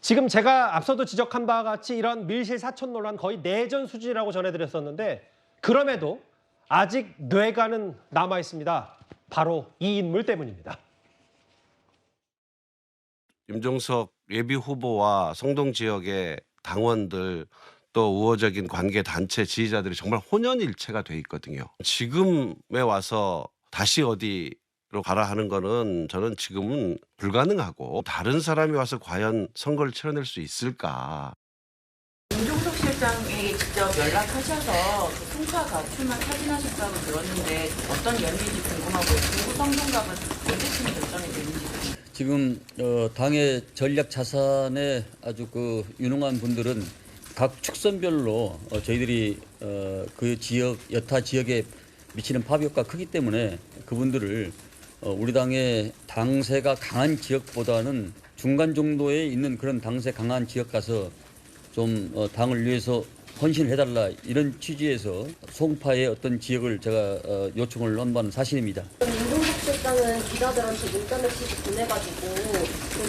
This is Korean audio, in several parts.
지금 제가 앞서도 지적한 바와 같이 이런 밀실 사촌 논란 거의 내전 수준이라고 전해드렸었는데 그럼에도 아직 뇌가는 남아 있습니다. 바로 이 인물 때문입니다. 임종석 예비 후보와 성동 지역의 당원들 또 우호적인 관계 단체 지지자들이 정말 혼연일체가 돼 있거든요. 지금에 와서 다시 어디로 가라 하는 거는 저는 지금은 불가능하고 다른 사람이 와서 과연 선거를 치러낼 수 있을까. 임종석 실장에게 직접 연락하셔서 그 송파가 출마 타진하셨다고 들었는데 어떤 연인지 궁금하고요. 중구 성동갑은 언제쯤 결정이 되는지. 지금 당의 전략 자산에 아주 그 유능한 분들은 각 축선별로 저희들이 그 지역 여타 지역에 미치는 파급효과가 크기 때문에 그분들을 우리 당의 당세가 강한 지역보다는 중간 정도에 있는 그런 당세 강한 지역 가서 좀 당을 위해서 헌신을 해달라 이런 취지에서 송파의 어떤 지역을 제가 요청을 한 바는 사실입니다. 임종석 실장은 기자들한테 문자 메시지 보내가지고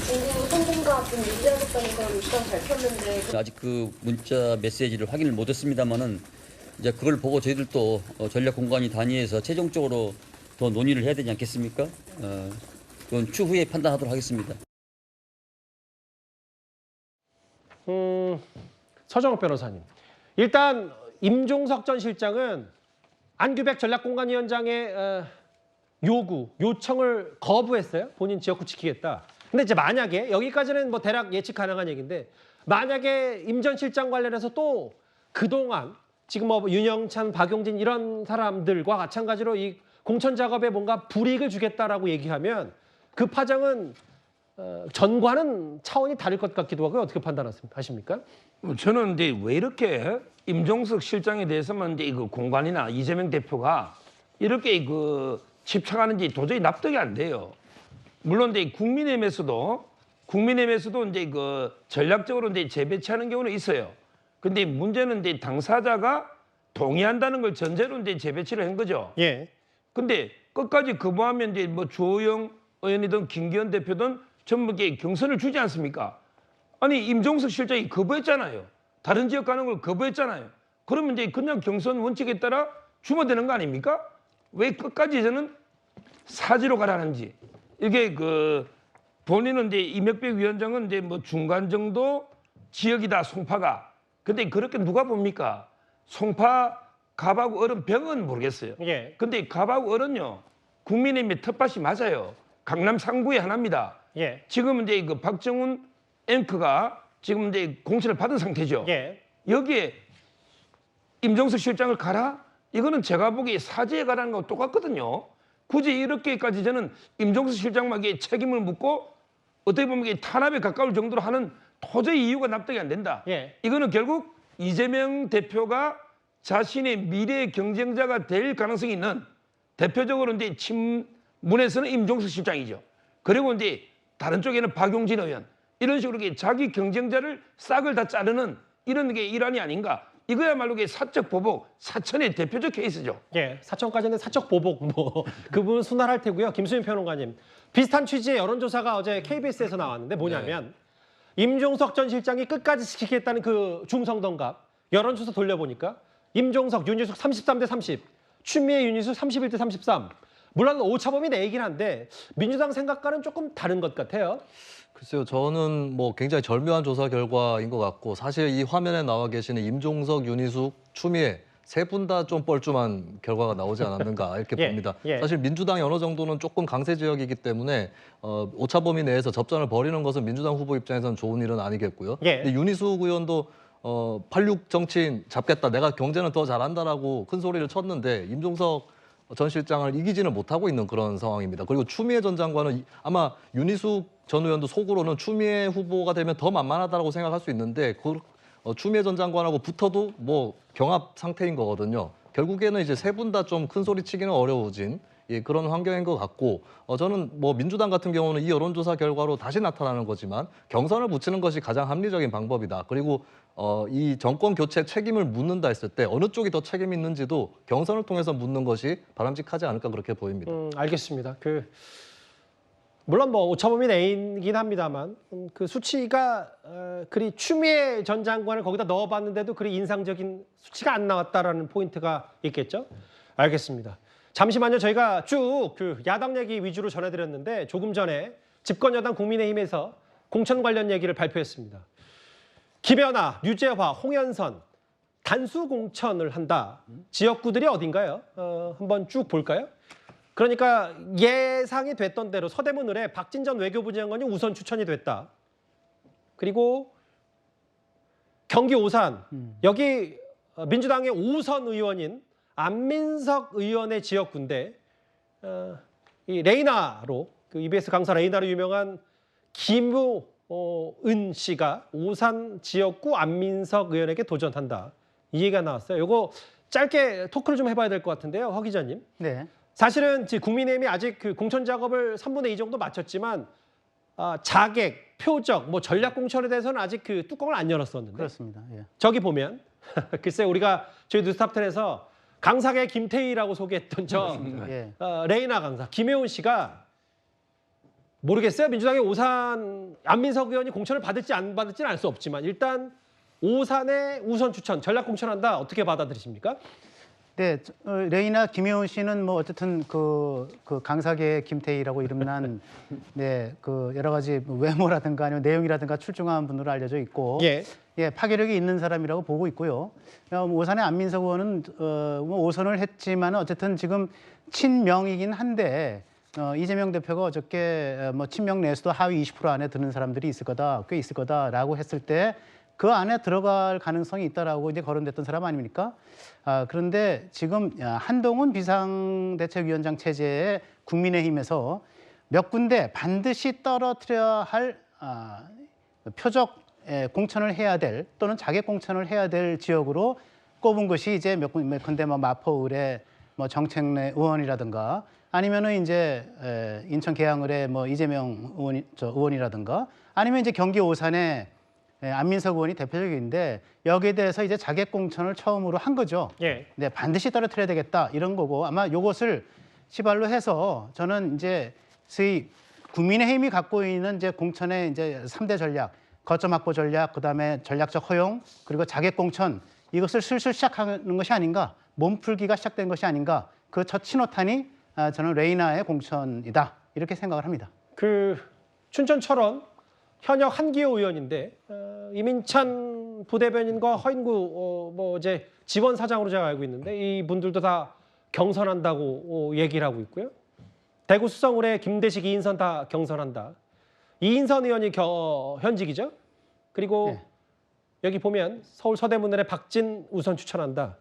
중국 성공과 좀 유지하겠다는 그런 입장 밝혔는데 아직 그 문자 메시지를 확인을 못했습니다만은 이제 그걸 보고 저희들도 전략 공관위 단위에서 최종적으로 더 논의를 해야 되지 않겠습니까? 그건 추후에 판단하도록 하겠습니다. 서정욱 변호사님. 일단 임종석 전 실장은 안규백 전략공관위원장의 요청을 거부했어요. 본인 지역구 지키겠다. 근데 이제 만약에 여기까지는 뭐 대략 예측 가능한 얘기인데 만약에 임 전 실장 관련해서 또 그동안 지금 뭐 윤영찬, 박용진 이런 사람들과 마찬가지로 이 공천 작업에 뭔가 불이익을 주겠다라고 얘기하면 그 파장은 전과는 차원이 다를 것 같기도 하고요. 어떻게 판단하십니까? 저는 근데 왜 이렇게 임종석 실장에 대해서만 이제 그 공관이나 이재명 대표가 이렇게 그 집착하는지 도저히 납득이 안 돼요. 물론 이제 국민의힘에서도 이제 그 전략적으로 이제 재배치하는 경우는 있어요. 근데 문제는 이제 당사자가 동의한다는 걸 전제로 이제 재배치를 한 거죠. 예. 근데 끝까지 거부하면 이제 뭐 주호영 의원이든 김기현 대표든 전부 이게 경선을 주지 않습니까? 아니 임종석 실장이 거부했잖아요. 다른 지역 가는 걸 거부했잖아요. 그러면 이제 그냥 경선 원칙에 따라 주면 되는 거 아닙니까? 왜 끝까지 저는 사지로 가라는지. 이게 그 본인은 이제 이명박 위원장은 이제 뭐 중간 정도 지역이다 송파가. 근데 그렇게 누가 봅니까? 송파 갑하고 어른 병은 모르겠어요. 예. 근데 갑하고 어른요 국민의힘의 텃밭이 맞아요. 강남 상구의 하나입니다. 예. 지금 이제 그 박정훈 앵커가 지금 이제 공천을 받은 상태죠. 예. 여기에 임종석 실장을 가라? 이거는 제가 보기에 사죄에 가라는 거랑 똑같거든요. 굳이 이렇게까지 저는 임종석 실장에게 책임을 묻고 어떻게 보면 이게 탄압에 가까울 정도로 하는 도저히 이유가 납득이 안 된다. 예. 이거는 결국 이재명 대표가 자신의 미래의 경쟁자가 될 가능성이 있는 대표적으로 이제 친문에서는 임종석 실장이죠. 그리고 이제 다른 쪽에는 박용진 의원 이런 식으로 자기 경쟁자를 싹을 다 자르는 이런 게 일환이 아닌가. 이거야말로 사적 보복, 사천의 대표적 케이스죠. 예, 사천까지는 사적 보복 뭐 그분은 순환할 테고요. 김수민 평론가님 비슷한 취지의 여론조사가 어제 KBS에서 나왔는데 뭐냐면 임종석 전 실장이 끝까지 지키겠다는 그 중성동갑 여론조사 돌려보니까 임종석, 윤희숙 33대 30, 추미애, 윤희숙 31대 33. 물론 오차범위 내이긴 한데 민주당 생각과는 조금 다른 것 같아요. 글쎄요, 저는 뭐 굉장히 절묘한 조사 결과인 것 같고 사실 이 화면에 나와 계시는 임종석, 윤희숙, 추미애 세 분 다 좀 뻘쭘한 결과가 나오지 않았는가 이렇게 예, 봅니다. 예. 사실 민주당이 어느 정도는 조금 강세 지역이기 때문에 오차 범위 내에서 접전을 벌이는 것은 민주당 후보 입장에서는 좋은 일은 아니겠고요. 예. 근데 윤희숙 의원도 86 정치인 잡겠다, 내가 경제는 더 잘한다라고 큰 소리를 쳤는데 임종석 전 실장을 이기지는 못하고 있는 그런 상황입니다. 그리고 추미애 전 장관은 아마 윤희숙 전 의원도 속으로는 추미애 후보가 되면 더 만만하다고 생각할 수 있는데 추미애 전 장관하고 붙어도 뭐 경합 상태인 거거든요. 결국에는 이제 세 분 다 좀 큰 소리 치기는 어려워진 그런 환경인 것 같고 저는 뭐 민주당 같은 경우는 이 여론조사 결과로 다시 나타나는 거지만 경선을 붙이는 것이 가장 합리적인 방법이다. 그리고 이 정권 교체 책임을 묻는다 했을 때 어느 쪽이 더 책임이 있는지도 경선을 통해서 묻는 것이 바람직하지 않을까 그렇게 보입니다. 알겠습니다. 물론 뭐 오차범위 내이긴 합니다만 그 수치가 그리 추미애 전 장관을 거기다 넣어봤는데도 그리 인상적인 수치가 안 나왔다라는 포인트가 있겠죠. 알겠습니다. 잠시만요. 저희가 쭉 그 야당 얘기 위주로 전해드렸는데 조금 전에 집권 여당 국민의힘에서 공천 관련 얘기를 발표했습니다. 김연아, 류재화, 홍연선 단수 공천을 한다. 지역구들이 어딘가요? 한번 쭉 볼까요? 그러니까 예상이 됐던 대로 서대문 의뢰 박진전 외교부 장관이 우선 추천이 됐다. 그리고 경기 오산 여기 민주당의 5선 의원인 안민석 의원의 지역구인데 이 레이나로 그 EBS 강사 레이나로 유명한 김우은 씨가 오산 지역구 안민석 의원에게 도전한다. 이 얘기가 나왔어요. 이거 짧게 토크를 좀 해봐야 될 것 같은데요, 허 기자님. 네. 사실은 지금 국민의힘이 아직 그 공천 작업을 3분의 2 정도 마쳤지만 자객, 표적, 뭐 전략 공천에 대해서는 아직 그 뚜껑을 안 열었었는데. 그렇습니다. 예. 저기 보면 글쎄 우리가 저희 뉴스탑10에서 강사계 김태희라고 소개했던 저 예. 레이나 강사 김혜훈 씨가 모르겠어요. 민주당의 오산 안민석 의원이 공천을 받을지 안 받을지는 알 수 없지만 일단 오산에 우선 추천 전략 공천한다. 어떻게 받아들이십니까? 네, 레이나 김혜훈 씨는 뭐 어쨌든 그 강사계 김태희라고 이름난 네, 그 여러 가지 외모라든가 아니면 내용이라든가 출중한 분으로 알려져 있고 예. 예, 파괴력이 있는 사람이라고 보고 있고요. 오산의 안민석 의원은 뭐 오선을 했지만 어쨌든 지금 친명이긴 한데 이재명 대표가 어저께 뭐 친명 내에서도 하위 20% 안에 드는 사람들이 있을 거다, 꽤 있을 거다라고 했을 때 그 안에 들어갈 가능성이 있다라고 이제 거론됐던 사람 아닙니까? 그런데 지금 한동훈 비상대책위원장 체제의 국민의힘에서 몇 군데 반드시 떨어뜨려야 할 표적 공천을 해야 될 또는 자객 공천을 해야 될 지역으로 꼽은 것이 이제 몇 군데 뭐 마포 의뢰 뭐 정책내 의원이라든가 아니면은 이제 인천 계양을의 뭐 이재명 의원이라든가 아니면 이제 경기 오산의 안민석 의원이 대표적인데 여기에 대해서 이제 자객 공천을 처음으로 한 거죠. 예. 네, 반드시 떨어뜨려야 되겠다 이런 거고 아마 요것을 시발로 해서 저는 이제 소위 국민의힘이 갖고 있는 이제 공천의 이제 3대 전략, 거점 확보 전략, 그다음에 전략적 허용, 그리고 자객 공천 이것을 슬슬 시작하는 것이 아닌가, 몸풀기가 시작된 것이 아닌가 그 첫 신호탄이 저는 레이나의 공천이다 이렇게 생각을 합니다. 그 춘천 철원 현역 한기호 의원인데 이민찬 부대변인과 허인구 뭐 이제 지원 사장으로 제가 알고 있는데 이분들도 다 경선한다고 얘기를 하고 있고요. 대구 수성을의 김대식, 이인선 다 경선한다. 이인선 의원이 현직이죠. 그리고 네. 여기 보면 서울 서대문을의 박진 우선 추천한다.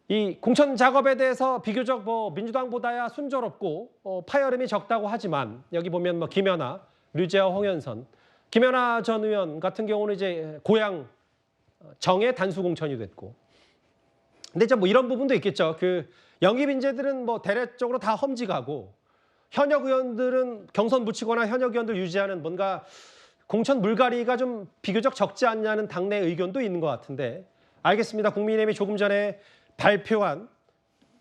이 공천 작업에 대해서 비교적 뭐 민주당보다야 순조롭고 파열음이 적다고 하지만 여기 보면 뭐 김연아, 류재화, 홍연선, 김연아 전 의원 같은 경우는 이제 고향 정의 단수 공천이 됐고, 근데 이제 뭐 이런 부분도 있겠죠. 그 영입 인재들은 뭐 대략적으로 다 험지가고 현역 의원들은 경선 붙이거나 현역 의원들 유지하는 뭔가 공천 물갈이가 좀 비교적 적지 않냐는 당내 의견도 있는 것 같은데 알겠습니다. 국민의힘이 조금 전에 발표한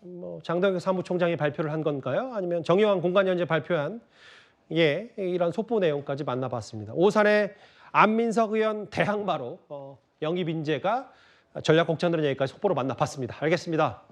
뭐 장동혁 사무총장이 발표를 한 건가요? 아니면 정의왕 공관위원장이 발표한 이런 속보 내용까지 만나봤습니다. 오산의 안민석 의원 대항마로 영입 인재가 전략 공천들은 여기까지 속보로 만나봤습니다. 알겠습니다.